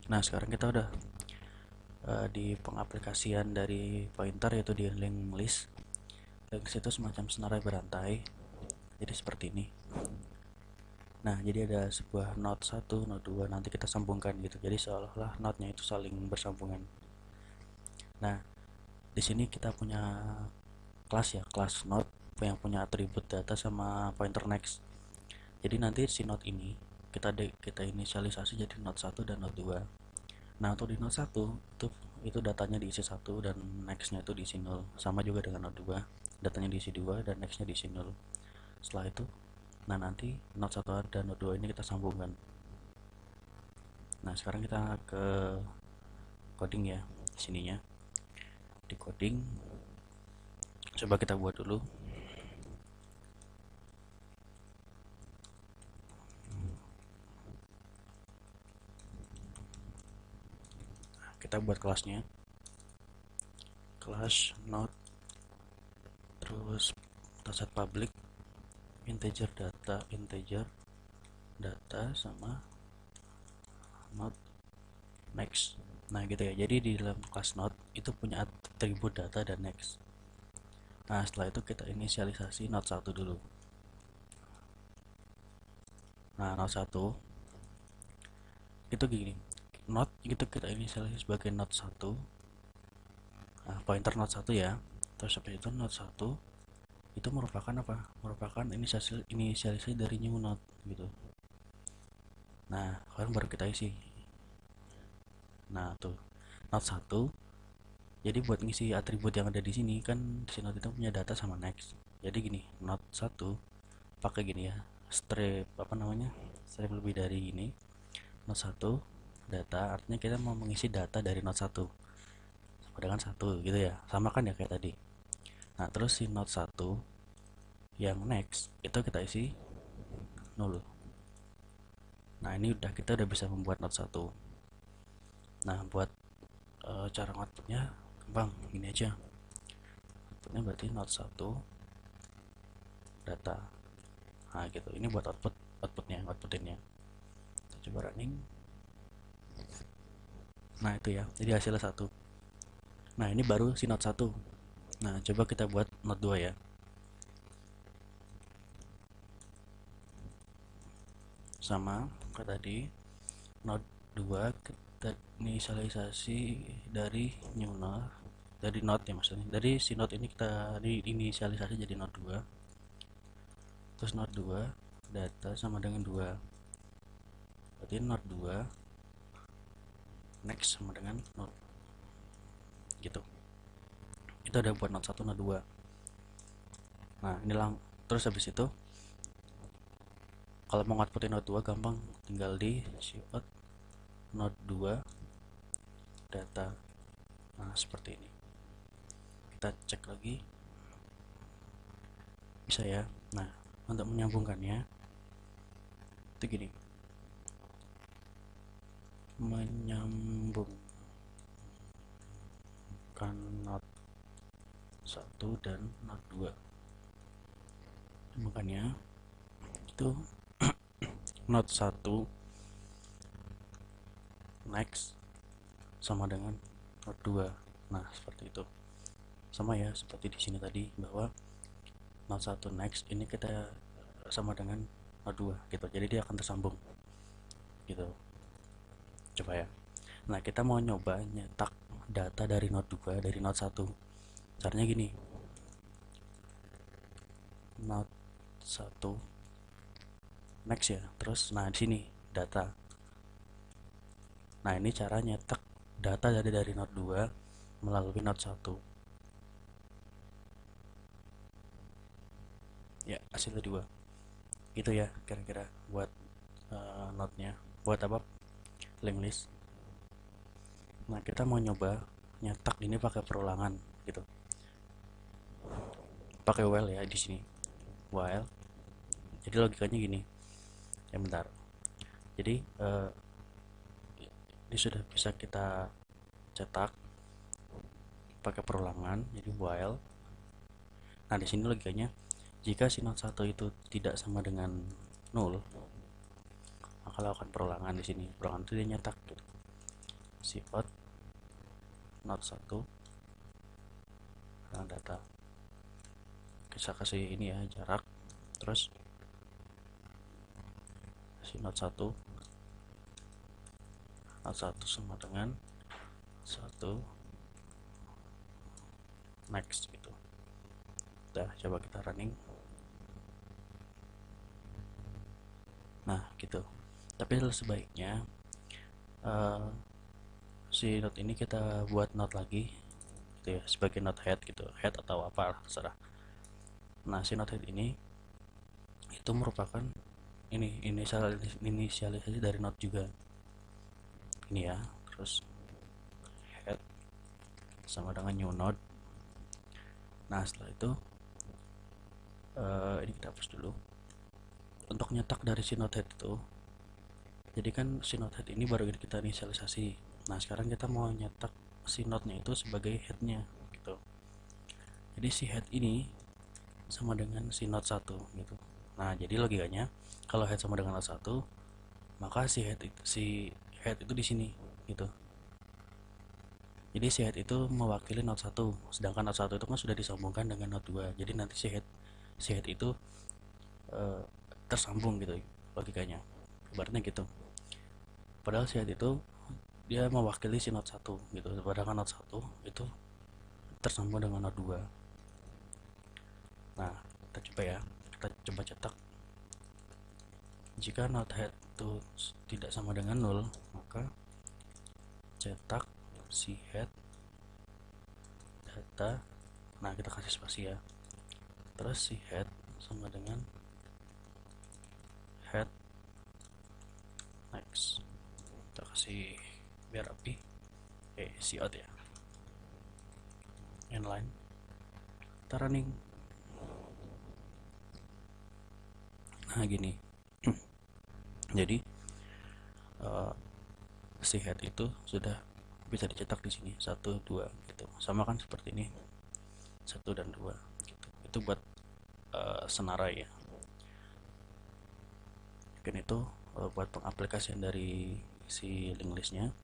Nah, sekarang kita udah di pengaplikasian dari pointer, yaitu di linked list. Linked list itu semacam senarai berantai, jadi seperti ini. Nah, jadi ada sebuah node 1, node 2, nanti kita sambungkan gitu. Jadi seolah-olah node-nya itu saling bersambungan. Nah, di sini kita punya kelas ya, kelas node yang punya atribut data sama pointer next. Jadi nanti si node ini kita inisialisasi jadi node 1 dan node 2. Nah, untuk di node 1 itu datanya diisi 1 dan nextnya itu diisi 0. Sama juga dengan node 2, datanya diisi 2 dan nextnya diisi 0. Setelah itu, nah nanti node 1 dan node 2 ini kita sambungkan. Nah, sekarang kita ke coding ya, sininya. Di coding, coba kita buat dulu. Kita buat kelasnya. Kelas node, terus kita set public integer data sama node next. Nah, gitu ya. Jadi di dalam kelas node itu punya atribut data dan next. Nah, setelah itu kita inisialisasi node 1 dulu. Nah, node 1 itu gini. Node itu kita inisialisasi sebagai node 1. Nah, pointer node 1 ya. Terus habis itu node 1 itu merupakan apa? Merupakan inisialisasi dari new node gitu. Nah, sekarang baru kita isi. Nah, tuh node 1. Jadi buat ngisi atribut yang ada di sini kan si node itu punya data sama next. Jadi gini, node 1 pakai gini ya. Strip apa namanya? Strip lebih dari ini. Node 1 data, artinya kita mau mengisi data dari node 1 sama dengan 1 gitu ya. Sama kan ya kayak tadi. Nah, terus si node 1 yang next itu kita isi 0. Nah, ini kita udah bisa membuat node 1. Nah, buat cara outputnya gampang, gini aja. Outputnya berarti node 1 data. Nah, gitu. Ini buat outputinnya. Kita coba running. Nah, itu ya. Jadi hasilnya 1. Nah, ini baru si node 1. Nah, coba kita buat node 2 ya. Sama kayak tadi, node 2 kita inisialisasi dari new node, dari node ya maksudnya. Dari si node ini kita diinisialisasi jadi node 2. Terus node 2 data sama dengan 2. Berarti node 2 next sama dengan node gitu. Itu udah buat node 1, node 2. Nah, ini terus habis itu kalau mau ngutputin node 2 gampang, tinggal di shift node 2 data. Nah, seperti ini. Kita cek lagi. Bisa ya. Nah, untuk menyambungkannya itu gini. Menyambungkan node 1 dan node 2. Makanya itu node 1 next sama dengan node 2. Nah, seperti itu. Sama ya seperti di sini tadi, bahwa node 1 next ini kita sama dengan node 2 gitu. Jadi dia akan tersambung gitu. Coba ya. Nah, kita mau nyoba nyetak data dari node 2 dari node 1. Caranya gini. Node 1 next ya. Terus nah di sini data. Nah, ini cara nyetak data dari node 2 melalui node 1. Ya, hasilnya 2. Itu ya kira-kira buat node-nya. Buat apa? Linked list. Nah, kita mau nyoba nyetak ini pakai perulangan gitu. Pakai while ya di sini. While. Jadi logikanya gini. Ya bentar. Jadi ini sudah bisa kita cetak pakai perulangan, jadi while. Nah, di sini logikanya jika si node 1 itu tidak sama dengan 0, maka lakukan perulangan di sini. Perulangan itu dia nyetak gitu. si out not 1 data, kita kasih ini ya, jarak, terus si not 1 sama dengan 1 next gitu. Udah, coba kita running. Nah gitu. Tapi sebaiknya si node ini kita buat node lagi gitu ya, sebagai node head gitu, head atau apa terserah. Nah si node head ini itu merupakan ini inisialisasi dari node juga ini ya. Terus head sama dengan new node. Nah setelah itu ini kita hapus dulu. Untuk nyetak dari si node head itu, jadi kan si node head ini baru kita inisialisasi. Nah sekarang kita mau nyetak si node-nya itu sebagai head-nya gitu. Jadi si head ini sama dengan si node 1 gitu. Nah jadi logikanya kalau head sama dengan node 1, maka si head itu di sini gitu. Jadi si head itu mewakili node 1, sedangkan node 1 itu kan sudah disambungkan dengan node 2. Jadi nanti si head itu tersambung gitu logikanya. Ibaratnya gitu. Padahal si head itu dia mewakili si node 1 gitu. Padahal node 1 itu tersambung dengan node 2. Nah, kita coba ya. Kita coba cetak. Jika node head itu tidak sama dengan 0, maka cetak si head data. Nah, kita kasih spasi ya. Terus si head sama dengan head next. Kita kasih biar rapi. Si out ya. Inline. Kita running. Nah, gini. Jadi si head itu sudah bisa dicetak di sini 1, 2 gitu. Sama kan seperti ini. 1 dan 2 gitu. Itu buat senarai ya. Mungkin itu buat pengaplikasian dari si link listnya.